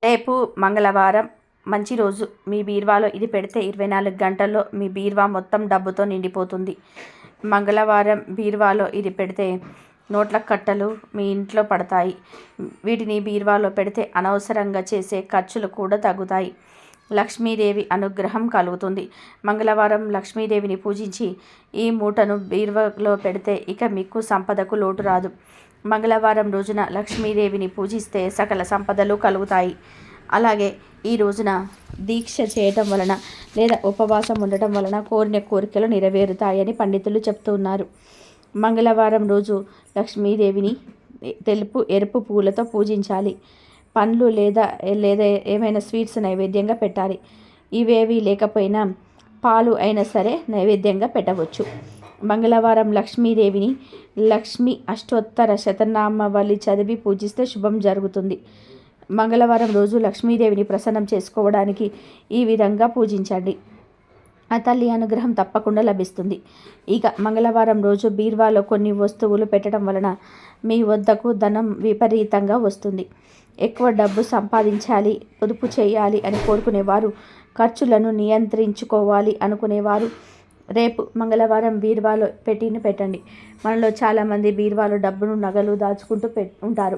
రేపు మంగళవారం మంచి రోజు. మీ బీరువాలో ఇది పెడితే 24 గంటల్లో మీ బీరువా మొత్తం డబ్బుతో నిండిపోతుంది. మంగళవారం బీరువాలో ఇది పెడితే నోట్ల కట్టలు మీ ఇంట్లో పడతాయి. వీటిని బీరువాలో పెడితే అనవసరంగా చేసే ఖర్చులు కూడా తగ్గుతాయి. లక్ష్మీదేవి అనుగ్రహం కలుగుతుంది. మంగళవారం లక్ష్మీదేవిని పూజించి ఈ మూటను బీరువాలో పెడితే ఇక మీకు సంపదకు లోటు రాదు. మంగళవారం రోజున లక్ష్మీదేవిని పూజిస్తే సకల సంపదలు కలుగుతాయి. అలాగే ఈ రోజున దీక్ష చేయటం వలన లేదా ఉపవాసం ఉండటం వలన కోరిన కోరికలు నెరవేరుతాయని పండితులు చెప్తున్నారు. మంగళవారం రోజు లక్ష్మీదేవిని ఎరుపు పూలతో పూజించాలి. పండ్లు లేదా ఏమైనా స్వీట్స్ నైవేద్యంగా పెట్టాలి. ఇవేవి లేకపోయినా పాలు అయినా సరే నైవేద్యంగా పెట్టవచ్చు. మంగళవారం లక్ష్మీదేవిని లక్ష్మీ అష్టోత్తర శతనామావళి చదివి పూజిస్తే శుభం జరుగుతుంది. మంగళవారం రోజు లక్ష్మీదేవిని ప్రసన్నం చేసుకోవడానికి ఈ విధంగా పూజించండి. ఆ తల్లి అనుగ్రహం తప్పకుండా లభిస్తుంది. ఇక మంగళవారం రోజు బీరువాలో కొన్ని వస్తువులు పెట్టడం వలన మీ వద్దకు ధనం విపరీతంగా వస్తుంది. ఎక్కువ డబ్బు సంపాదించాలి, పొదుపు చేయాలి అని కోరుకునేవారు, ఖర్చులను నియంత్రించుకోవాలి అనుకునేవారు రేపు మంగళవారం బీరువాలో పెట్టండి. మనలో చాలామంది బీరువాలో డబ్బును, నగలు దాచుకుంటూ ఉంటారు.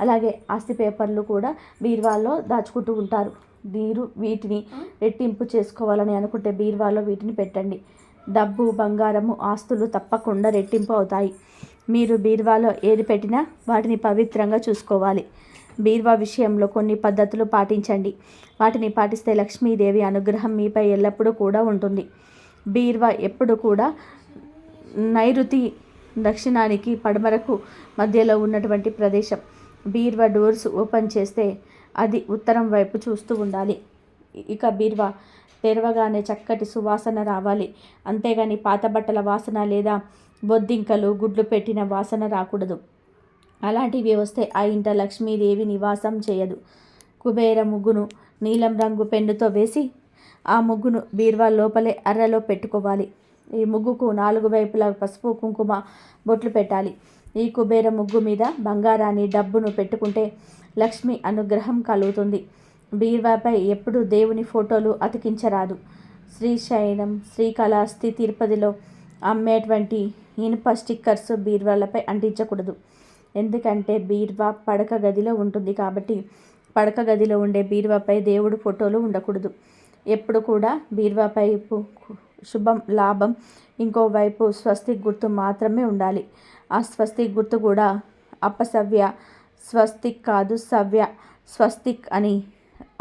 అలాగే ఆస్తి పేపర్లు కూడా బీరువాలో దాచుకుంటూ ఉంటారు. మీరు వీటిని రెట్టింపు చేసుకోవాలని అనుకుంటే బీరువాలో వీటిని పెట్టండి. డబ్బు, బంగారము, ఆస్తులు తప్పకుండా రెట్టింపు అవుతాయి. మీరు బీరువాలో ఏది పెట్టినా వాటిని పవిత్రంగా చూసుకోవాలి. బీరువా విషయంలో కొన్ని పద్ధతులు పాటించండి. వాటిని పాటిస్తే లక్ష్మీదేవి అనుగ్రహం మీపై ఎల్లప్పుడూ కూడా ఉంటుంది. బీరువా ఎప్పుడు కూడా నైరుతి దక్షిణానికి పడమరకు మధ్యలో ఉన్నటువంటి ప్రదేశం. బీరువా డోర్స్ ఓపెన్ చేస్తే అది ఉత్తరం వైపు చూస్తూ ఉండాలి. ఇక బీరువా తెరవగానే చక్కటి సువాసన రావాలి. అంతేగాని పాత బట్టల వాసన లేదా బొద్దింకలు, గుడ్లు పెట్టిన వాసన రాకూడదు. అలాంటివి వస్తే ఆ ఇంట లక్ష్మీదేవి నివాసం చేయదు. కుబేర ముగ్గును నీలం రంగు పెన్నుతో వేసి ఆ ముగ్గును బీరువా లోపలే అర్రలో పెట్టుకోవాలి. ఈ ముగ్గుకు 4 వైపులా పసుపు, కుంకుమ బొట్లు పెట్టాలి. ఈ కుబేర ముగ్గు మీద బంగారాన్ని, డబ్బును పెట్టుకుంటే లక్ష్మి అనుగ్రహం కలుగుతుంది. బీరువాపై ఎప్పుడు దేవుని ఫోటోలు అతికించరాదు. శ్రీశైలం, శ్రీకాళహస్తి, తిరుపతిలో అమ్మేటువంటి ఇనుప స్టిక్కర్స్ బీరువాలపై అంటించకూడదు. ఎందుకంటే బీరువా పడక గదిలో ఉంటుంది కాబట్టి పడక గదిలో ఉండే బీరువాపై దేవుడు ఫోటోలు ఉండకూడదు. ఎప్పుడు కూడా బీరువాపై శుభం, లాభం, ఇంకోవైపు స్వస్తిక్ గుర్తు మాత్రమే ఉండాలి. ఆ స్వస్తిక్ గుర్తు కూడా అపసవ్య స్వస్తిక్ కాదు, సవ్య స్వస్తిక్ అని.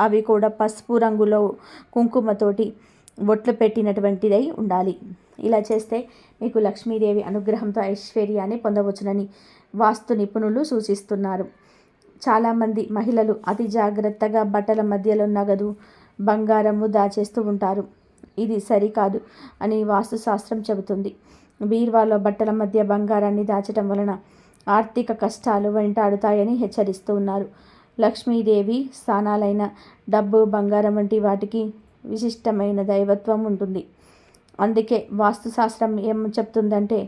అవి కూడా పసుపు రంగులో కుంకుమతోటి బొట్లు పెట్టినటువంటిదై ఉండాలి. ఇలా చేస్తే మీకు లక్ష్మీదేవి అనుగ్రహంతో ఐశ్వర్యాన్ని పొందవచ్చునని వాస్తు నిపుణులు సూచిస్తున్నారు. చాలామంది మహిళలు అతి జాగ్రత్తగా బట్టల మధ్యలో నగదు, బంగారము దాచేస్తూ ఉంటారు. ఇది సరికాదు అని వాస్తుశాస్త్రం చెబుతుంది. బీరువాలో బట్టల మధ్య బంగారాన్ని దాచడం వలన ఆర్థిక కష్టాలు వెంటాడుతాయని హెచ్చరిస్తూ ఉన్నారు. లక్ష్మీదేవి స్థానాలైన డబ్బు, బంగారం వంటి వాటికి విశిష్టమైన దైవత్వం ఉంటుంది. అందుకే వాస్తుశాస్త్రం ఏం చెప్తుందంటే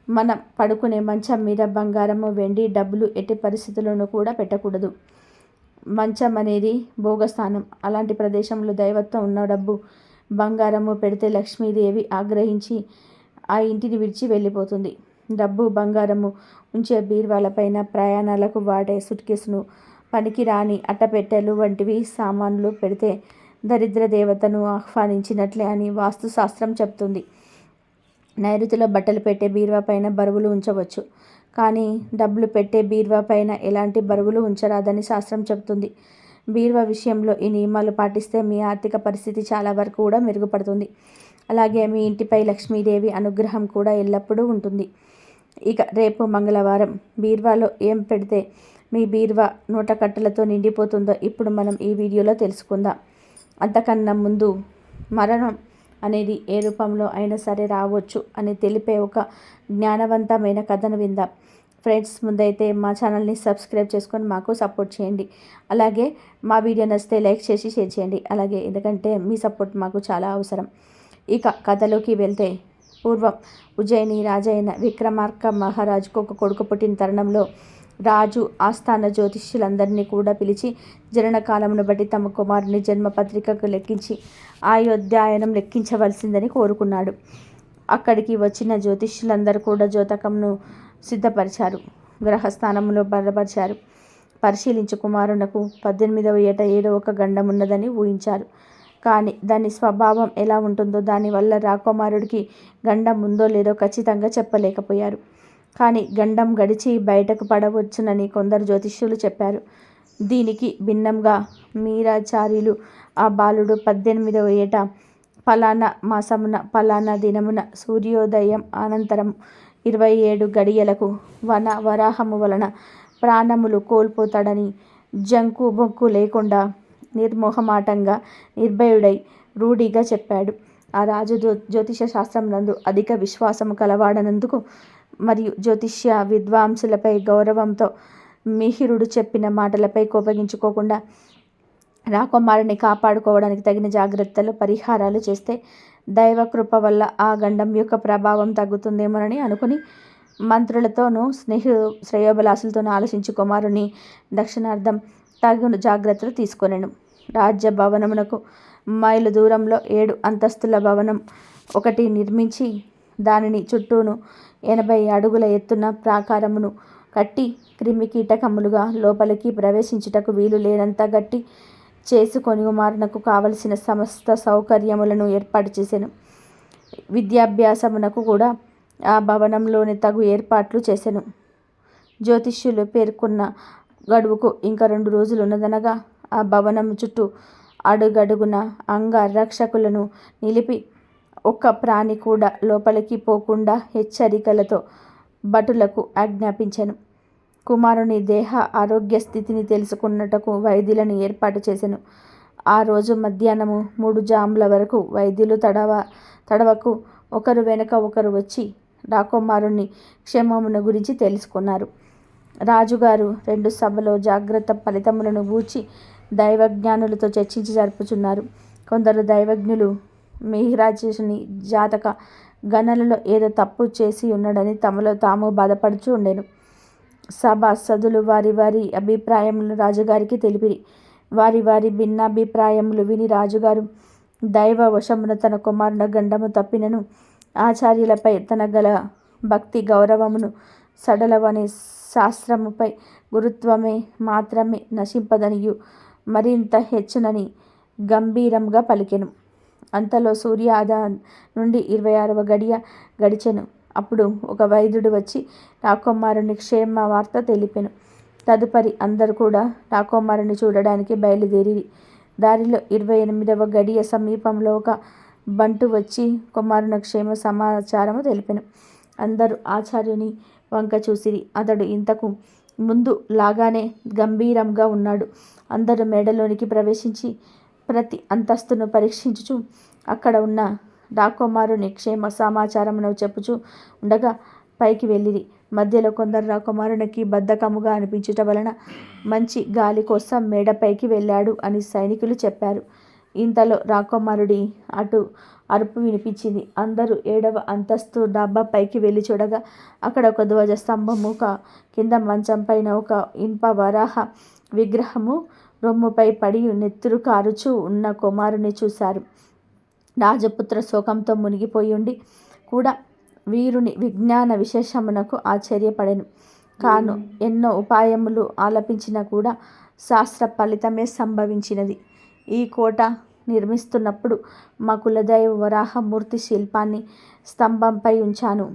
మనం పడుకునే మంచం మీద బంగారము, వెండి, డబ్బులు ఎట్టి పరిస్థితుల్లోనూ కూడా పెట్టకూడదు. మంచం అనేది భోగస్థానం. అలాంటి ప్రదేశంలో దైవత్వం ఉన్న డబ్బు, బంగారము పెడితే లక్ష్మీదేవి ఆగ్రహించి ఆ ఇంటిని విడిచి వెళ్ళిపోతుంది. డబ్బు, బంగారము ఉంచే బీరువాలపైన ప్రయాణాలకు వాడే సుట్కేసును, పనికిరాని అట్టపెట్టెలు వంటివి సామాన్లు పెడితే దరిద్ర దేవతను ఆహ్వానించినట్లే అని వాస్తుశాస్త్రం చెప్తుంది. నైరుతిలో బట్టలు పెట్టే బీరువా పైన బరువులు ఉంచవచ్చు, కానీ డబ్బులు పెట్టే బీరువా పైన ఎలాంటి బరువులు ఉంచరాదని శాస్త్రం చెబుతుంది. బీరువా విషయంలో ఈ నియమాలు పాటిస్తే మీ ఆర్థిక పరిస్థితి చాలా వరకు కూడా మెరుగుపడుతుంది. అలాగే మీ ఇంటిపై లక్ష్మీదేవి అనుగ్రహం కూడా ఎల్లప్పుడూ ఉంటుంది. ఇక రేపు మంగళవారం బీరువాలో ఏం పెడితే మీ బీరువా నోట కట్టలతో నిండిపోతుందో ఇప్పుడు మనం ఈ వీడియోలో తెలుసుకుందాం. అంతకన్నా ముందు మరణం అనేది ఏ రూపంలో అయినా సరే రావచ్చు అని తెలిపే ఒక జ్ఞానవంతమైన కథను విందాం. ఫ్రెండ్స్, ముందైతే మా ఛానల్ని సబ్స్క్రైబ్ చేసుకొని మాకు సపోర్ట్ చేయండి. అలాగే మా వీడియో నచ్చితే లైక్ చేసి షేర్ చేయండి. అలాగే ఎందుకంటే మీ సపోర్ట్ మాకు చాలా అవసరం. ఇక కథలోకి వెళ్తే, పూర్వం ఉజ్జయిని రాజైన విక్రమార్క మహారాజుకు ఒక కొడుకు పుట్టిన తరుణంలో రాజు ఆస్థాన జ్యోతిష్యులందరినీ కూడా పిలిచి జననకాలమును బట్టి తమ కుమారుని జన్మపత్రికకు లెక్కించి ఆయుర్దాయనం లెక్కించవలసిందని కోరుకున్నాడు. అక్కడికి వచ్చిన జ్యోతిష్యులందరూ కూడా జ్యోతకంను సిద్ధపరిచారు, గ్రహస్థానంలో బలపరిచారు. పరిశీలించి కుమారునకు 18వ ఏట ఏదో ఒక గండం ఉన్నదని ఊహించారు. కానీ దాని స్వభావం ఎలా ఉంటుందో, దానివల్ల రాకుమారుడికి గండం ఉందో లేదో ఖచ్చితంగా చెప్పలేకపోయారు. కానీ గండం గడిచి బయటకు పడవచ్చునని కొందరు జ్యోతిష్యులు చెప్పారు. దీనికి భిన్నంగా మీరాచార్యులు ఆ బాలుడు 18వ ఏట ఫలానా మాసమున ఫలానా దినమున సూర్యోదయం అనంతరం 27 గడియలకు వరాహము వలన ప్రాణములు కోల్పోతాడని జంకు బొంకు లేకుండా నిర్మోహమాటంగా నిర్భయుడై రూఢిగా చెప్పాడు. ఆ రాజు జ్యోతిష శాస్త్రం నందు అధిక విశ్వాసము కలవాడనందుకు మరియు జ్యోతిష్య విద్వాంసులపై గౌరవంతో మిహిరుడు చెప్పిన మాటలపై కోపగించుకోకుండా రాకుమారుని కాపాడుకోవడానికి తగిన జాగ్రత్తలు పరిహారాలు చేస్తే దైవకృప వల్ల ఆ గండం యొక్క ప్రభావం తగ్గుతుందేమోనని అనుకుని మంత్రులతోనూ శ్రేయోభిలాషులతోనూ ఆలోచించి కుమారుని దక్షిణార్థం తగిన జాగ్రత్తలు తీసుకొనెను. రాజ్య భవనమునకు మైలు దూరంలో 7 అంతస్తుల భవనం ఒకటి నిర్మించి దానిని చుట్టూను 80 అడుగుల ఎత్తున ప్రాకారమును కట్టి క్రిమికీటకములుగా లోపలికి ప్రవేశించుటకు వీలు లేనంత గట్టి చేసుకొని కుమారునకు కావలసిన సమస్త సౌకర్యములను ఏర్పాటు చేసెను. విద్యాభ్యాసమునకు కూడా ఆ భవనంలోని తగు ఏర్పాట్లు చేసెను. జ్యోతిష్యులు పేర్కొన్న గడువుకు ఇంకా 2 రోజులు ఉన్నదనగా ఆ భవనం చుట్టూ అడుగడుగున అంగరక్షకులను నిలిపి ఒక్క ప్రాణి కూడా లోపలికి పోకుండా హెచ్చరికలతో భటులకు ఆజ్ఞాపించెను. కుమారుని దేహ ఆరోగ్య స్థితిని తెలుసుకున్నటకు వైద్యులను ఏర్పాటు చేసెను. ఆ రోజు మధ్యాహ్నము 3 జాముల వరకు వైద్యులు తడవకు ఒకరు వెనుక ఒకరు వచ్చి రాకుమారుని క్షేమమును గురించి తెలుసుకున్నారు. రాజుగారు 2 సభలో జాగ్రత్త ఫలితములను గూర్చి దైవజ్ఞానులతో చర్చించి జరుపుచున్నారు. కొందరు దైవజ్ఞులు మిహిరాజుని జాతక గణనలో ఏదో తప్పు చేసి ఉన్నాడని తమలో తాము బాధపడుచూ ఉండెను. సభాసదులు వారి వారి అభిప్రాయములను రాజుగారికి తెలిపిరి. వారి వారి భిన్నాభిప్రాయములు విని రాజుగారు దైవ వశమున తన కుమారుని గండము తప్పినను ఆచార్యులపై తన గల భక్తి గౌరవమును సడలవని శాస్త్రముపై గురుత్వమే మాత్రమే నశింపదనియు మరింత హెచ్చునని గంభీరంగా పలికెను. అంతలో సూర్యోదయ నుండి 26వ గడియ గడిచెను. అప్పుడు ఒక వైద్యుడు వచ్చి రాకుమారుని క్షేమ వార్త తెలిపెను. తదుపరి అందరూ కూడా రాకుమారుని చూడడానికి బయలుదేరిరి. దారిలో 28వ గడియ సమీపంలో ఒక బంటు వచ్చి కుమారుని క్షేమ సమాచారము తెలిపెను. అందరూ ఆచార్యుని వంక చూసిరి. అతడు ఇంతకు ముందు లాగానే గంభీరంగా ఉన్నాడు. అందరూ మేడలోనికి ప్రవేశించి ప్రతి అంతస్తును పరీక్షించుచు అక్కడ ఉన్న రాకుమారుని క్షేమ సమాచారమును చెప్పుచూ ఉండగా పైకి వెళ్ళిరి. మధ్యలో కొందరు రాకుమారునికి బద్ధకముగా అనిపించుట వలన మంచి గాలి కోసం మేడపైకి వెళ్ళాడు అని సైనికులు చెప్పారు. ఇంతలో రాకుమారుడి అరుపు వినిపించింది. అందరూ 7వ అంతస్తు డాబా పైకి వెళ్ళి చూడగా అక్కడ ఒక ధ్వజ స్తంభము కింద మంచం పైన ఒక ఇనుప వరాహ విగ్రహము రొమ్ముపై పడి నెత్తురు కారుచూ ఉన్న కుమారుని చూశారు. రాజపుత్ర శోకంతో మునిగిపోయి ఉండి కూడా వీరుని విజ్ఞాన విశేషమునకు ఆశ్చర్యపడెను. కాను ఎన్నో ఉపాయములు ఆలపించినా కూడా శాస్త్ర ఫలితమే సంభవించినది. ఈ కోట నిర్మిస్తున్నప్పుడు మా కులదైవ వరాహమూర్తి శిల్పాన్ని స్తంభంపై ఉంచాను.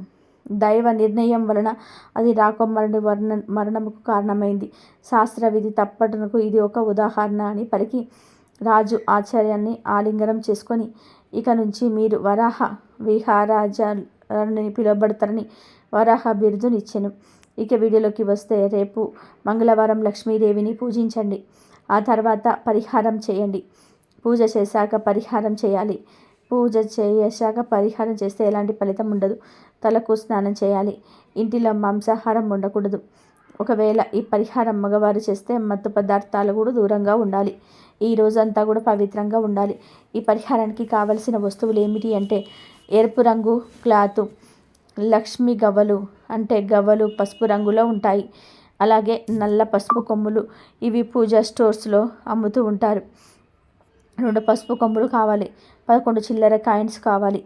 దైవ నిర్ణయం వలన అది రాకుమారుని మరణముకు కారణమైంది. శాస్త్ర విధి తప్పటకు ఇది ఒక ఉదాహరణ అని పలికి రాజు ఆచార్యాన్ని ఆలింగనం చేసుకొని ఇక నుంచి మీరు వరాహ విహారాజని పిలువబడతారని వరాహ బిరుదునిచ్చెను. ఇక వీడియోలోకి వస్తే, రేపు మంగళవారం లక్ష్మీదేవిని పూజించండి. ఆ తర్వాత పరిహారం చేయండి. పూజ చేశాక పరిహారం చేయాలి. పూజ చేశాక పరిహారం చేస్తే ఎలాంటి ఫలితం ఉండదు. తలకు స్నానం చేయాలి. ఇంటిలో మాంసాహారం ఉండకూడదు. ఒకవేళ ఈ పరిహారం మగవారు చేస్తే మత్తు పదార్థాలు కూడా దూరంగా ఉండాలి. ఈ రోజంతా కూడా పవిత్రంగా ఉండాలి. ఈ పరిహారానికి కావలసిన వస్తువులు ఏమిటి అంటే, ఎరుపు రంగు క్లాతు, లక్ష్మీ గవ్వలు అంటే గవ్వలు పసుపు రంగులో ఉంటాయి. అలాగే నల్ల పసుపు కొమ్ములు, ఇవి పూజా స్టోర్స్లో అమ్ముతూ ఉంటారు. 2 పసుపు కొమ్ములు కావాలి. 11 చిల్లర కాయిన్స్ కావాలి.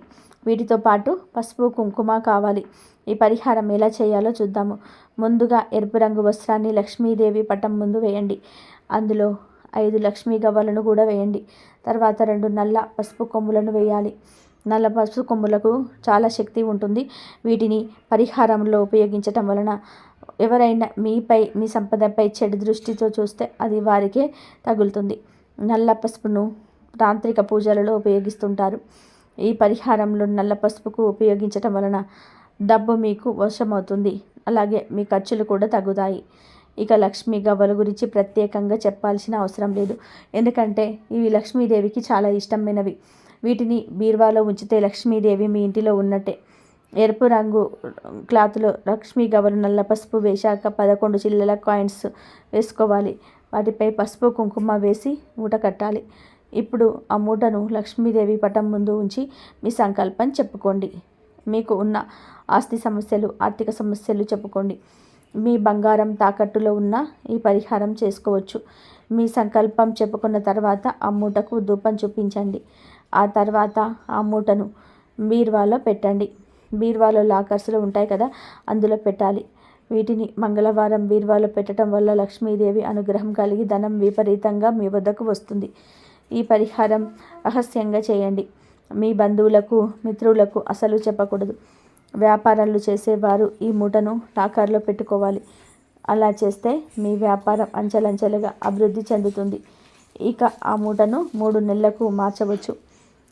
వీటితో పాటు పసుపు కుంకుమ కావాలి. ఈ పరిహారం ఎలా చేయాలో చూద్దాము. ముందుగా ఎరుపు రంగు వస్త్రాన్ని లక్ష్మీదేవి పటం ముందు వేయండి. అందులో 5 లక్ష్మీ గవ్వలను కూడా వేయండి. తర్వాత 2 నల్ల పసుపు కొమ్ములను వేయాలి. నల్ల పసుపు కొమ్ములకు చాలా శక్తి ఉంటుంది. వీటిని పరిహారంలో ఉపయోగించటం వలన ఎవరైనా మీపై, మీ సంపదపై చెడు దృష్టితో చూస్తే అది వారికే తగులుతుంది. నల్ల పసుపును తాంత్రిక పూజలలో ఉపయోగిస్తుంటారు. ఈ పరిహారంలో నల్ల పసుపుకు ఉపయోగించటం వలన డబ్బు మీకు వశమవుతుంది. అలాగే మీ ఖర్చులు కూడా తగ్గుతాయి. ఇక లక్ష్మీ గవ్వల గురించి ప్రత్యేకంగా చెప్పాల్సిన అవసరం లేదు. ఎందుకంటే ఇవి లక్ష్మీదేవికి చాలా ఇష్టమైనవి. వీటిని బీరువాలో ఉంచితే లక్ష్మీదేవి మీ ఇంటిలో ఉన్నట్టే. ఎరుపు రంగు క్లాత్లో లక్ష్మీ గవ్వలు నల్ల పసుపు వేశాక 11 చిల్లల కాయిన్స్ వేసుకోవాలి. వాటిపై పసుపు కుంకుమ వేసి మూట కట్టాలి. ఇప్పుడు ఆ మూటను లక్ష్మీదేవి పటం ముందు ఉంచి మీ సంకల్పం చెప్పుకోండి. మీకు ఉన్న ఆస్తి సమస్యలు, ఆర్థిక సమస్యలు చెప్పుకోండి. మీ బంగారం తాకట్టులో ఉన్న ఈ పరిహారం చేసుకోవచ్చు. మీ సంకల్పం చెప్పుకున్న తర్వాత ఆ మూటకు ధూపం చూపించండి. ఆ తర్వాత ఆ మూటను బీరువాలో పెట్టండి. బీరువాలో లాకర్స్లో ఉంటాయి కదా, అందులో పెట్టాలి. వీటిని మంగళవారం బీరువాలో పెట్టడం వల్ల లక్ష్మీదేవి అనుగ్రహం కలిగి ధనం విపరీతంగా మీ వద్దకు వస్తుంది. ఈ పరిహారం రహస్యంగా చేయండి. మీ బంధువులకు, మిత్రులకు అసలు చెప్పకూడదు. వ్యాపారాలు చేసేవారు ఈ మూటను లాకర్లో పెట్టుకోవాలి. అలా చేస్తే మీ వ్యాపారం అంచెలంచెలుగా అభివృద్ధి చెందుతుంది. ఇక ఆ మూటను 3 నెలలకు మార్చవచ్చు.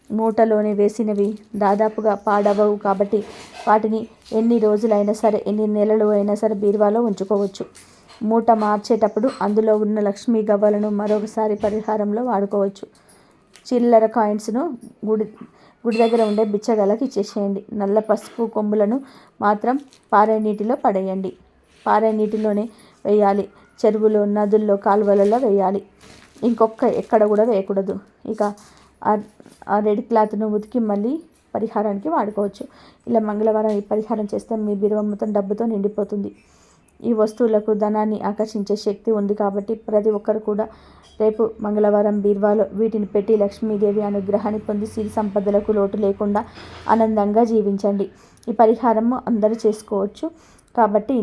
మూటలోనే వేసినవి దాదాపుగా పాడవవు కాబట్టి వాటిని ఎన్ని రోజులైనా సరే, ఎన్ని నెలలు అయినా సరే బీరువాలో ఉంచుకోవచ్చు. మూట మార్చేటప్పుడు అందులో ఉన్న లక్ష్మీ గవ్వలను మరొకసారి పరిహారంలో వాడుకోవచ్చు. చిల్లర కాయిన్స్ను గుడి దగ్గర ఉండే బిచ్చగాళ్ళకి ఇచ్చేసేయండి. నల్ల పసుపు కొమ్ములను మాత్రం పారే నీటిలో పడేయండి. పారే నీటిలోనే వేయాలి. చెరువులో, నదుల్లో, కాలువలలో వేయాలి. ఎక్కడ కూడా వేయకూడదు. ఇక ఆ రెడ్ క్లాత్ను ఉతికి మళ్ళీ పరిహారానికి వాడుకోవచ్చు. ఇలా మంగళవారం ఈ పరిహారం చేస్తే మీ బీరువా మొత్తం డబ్బుతో నిండిపోతుంది. ఈ వస్తువులకు ధనాన్ని ఆకర్షించే శక్తి ఉంది కాబట్టి ప్రతి ఒక్కరు కూడా రేపు మంగళవారం బీరువాలో వీటిని పెట్టి లక్ష్మీదేవి అనుగ్రహాన్ని పొంది సిరి సంపదలకు లోటు లేకుండా ఆనందంగా జీవించండి. ఈ పరిహారం అందరూ చేసుకోవచ్చు కాబట్టి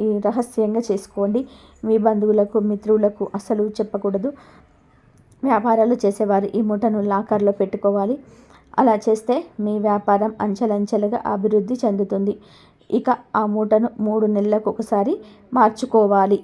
ఈ రహస్యంగా చేసుకోండి. మీ బంధువులకు, మిత్రులకు అసలు చెప్పకూడదు. వ్యాపారాలు చేసేవారు ఈ మూటను లాకర్లో పెట్టుకోవాలి. అలా చేస్తే మీ వ్యాపారం అంచెలంచెలుగా అభివృద్ధి చెందుతుంది. ఇక ఆ మూటను 3 నెలలకు ఒకసారి మార్చుకోవాలి.